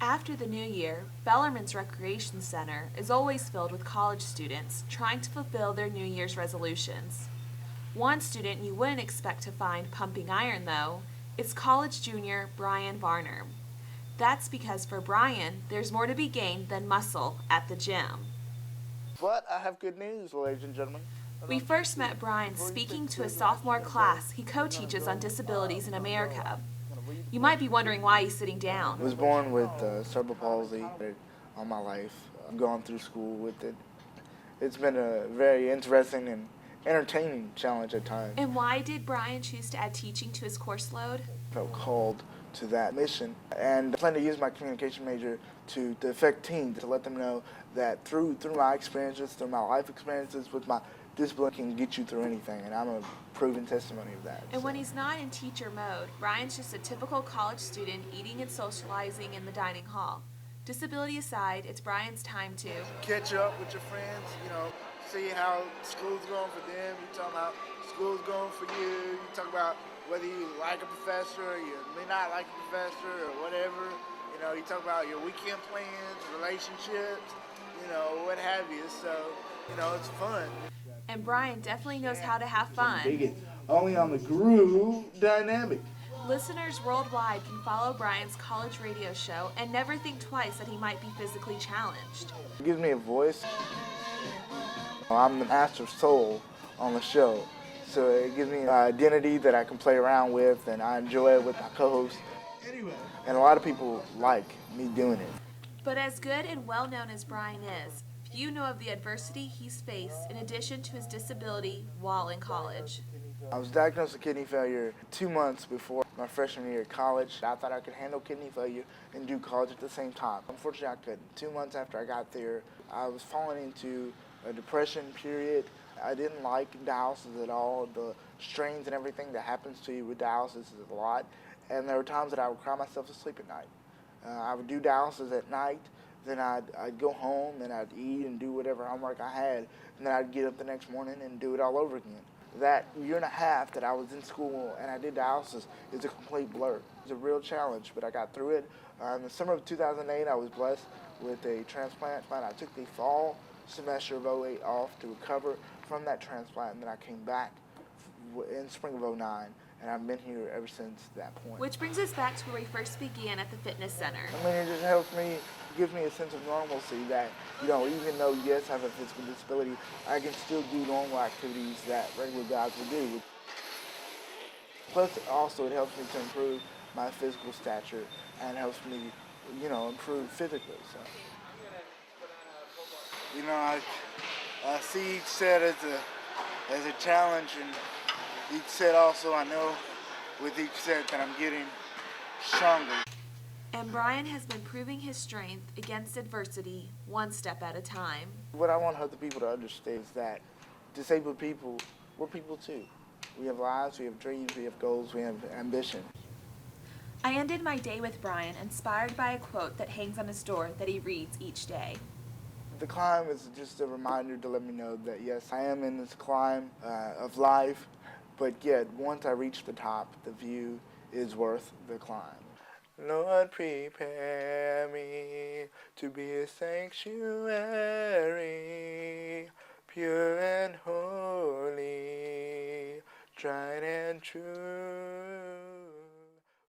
After the new year, Bellarmine's Recreation Center is always filled with college students trying to fulfill their New Year's resolutions. One student you wouldn't expect to find pumping iron, though, is college junior Bryan Varner. That's because for Bryan, there's more to be gained than muscle at the gym. But I have good news, ladies and gentlemen. We first met Bryan speaking to a sophomore class he co-teaches on disabilities in America. You might be wondering why he's sitting down. I was born with cerebral palsy all my life. I've gone through school with it. It's been a very interesting and entertaining challenge at times. And why did Bryan choose to add teaching to his course load? I felt called to that mission, and I plan to use my communication major to affect teens, to let them know that through my experiences, through my life experiences with my disability can get you through anything, and I'm a proven testimony of that. And when he's not in teacher mode, Bryan's just a typical college student eating and socializing in the dining hall. Disability aside, it's Bryan's time to catch up with your friends, see how school's going for them. You talk about school's going for you. You talk about whether you like a professor or you may not like a professor or whatever. You talk about your weekend plans, relationships, what have you. So, it's fun. And Bryan definitely knows how to have fun. Only on the groove dynamic. Listeners worldwide can follow Bryan's college radio show and never think twice that he might be physically challenged. It gives me a voice. I'm the master soul on the show, so it gives me an identity that I can play around with, and I enjoy it with my co-host. And a lot of people like me doing it. But as good and well-known as Bryan is, few know of the adversity he's faced in addition to his disability while in college. I was diagnosed with kidney failure 2 months before my freshman year at college. I thought I could handle kidney failure and do college at the same time. Unfortunately, I couldn't. 2 months after I got there, I was falling into a depression period. I didn't like dialysis at all. The strains and everything that happens to you with dialysis is a lot. And there were times that I would cry myself to sleep at night. I would do dialysis at night, then I'd go home and I'd eat and do whatever homework I had, and then I'd get up the next morning and do it all over again. That year and a half that I was in school and I did dialysis is a complete blur. It's a real challenge, but I got through it. In the summer of 2008, I was blessed with a transplant. I took the fall semester of '08 off to recover from that transplant, and then I came back in spring of '09, and I've been here ever since that point. Which brings us back to where we first began at the fitness center. It just helps me, gives me a sense of normalcy that, even though, yes, I have a physical disability, I can still do normal activities that regular guys would do. Plus, also, it helps me to improve my physical stature and helps me, improve physically. So. I see each set as a challenge, and each set also, I know with each set that I'm getting stronger. And Bryan has been proving his strength against adversity one step at a time. What I want other people to understand is that disabled people, we're people too. We have lives, we have dreams, we have goals, we have ambition. I ended my day with Bryan inspired by a quote that hangs on his door that he reads each day. The climb is just a reminder to let me know that, yes, I am in this climb of life, but yet once I reach the top, the view is worth the climb. Lord, prepare me to be a sanctuary, pure and holy, tried and true.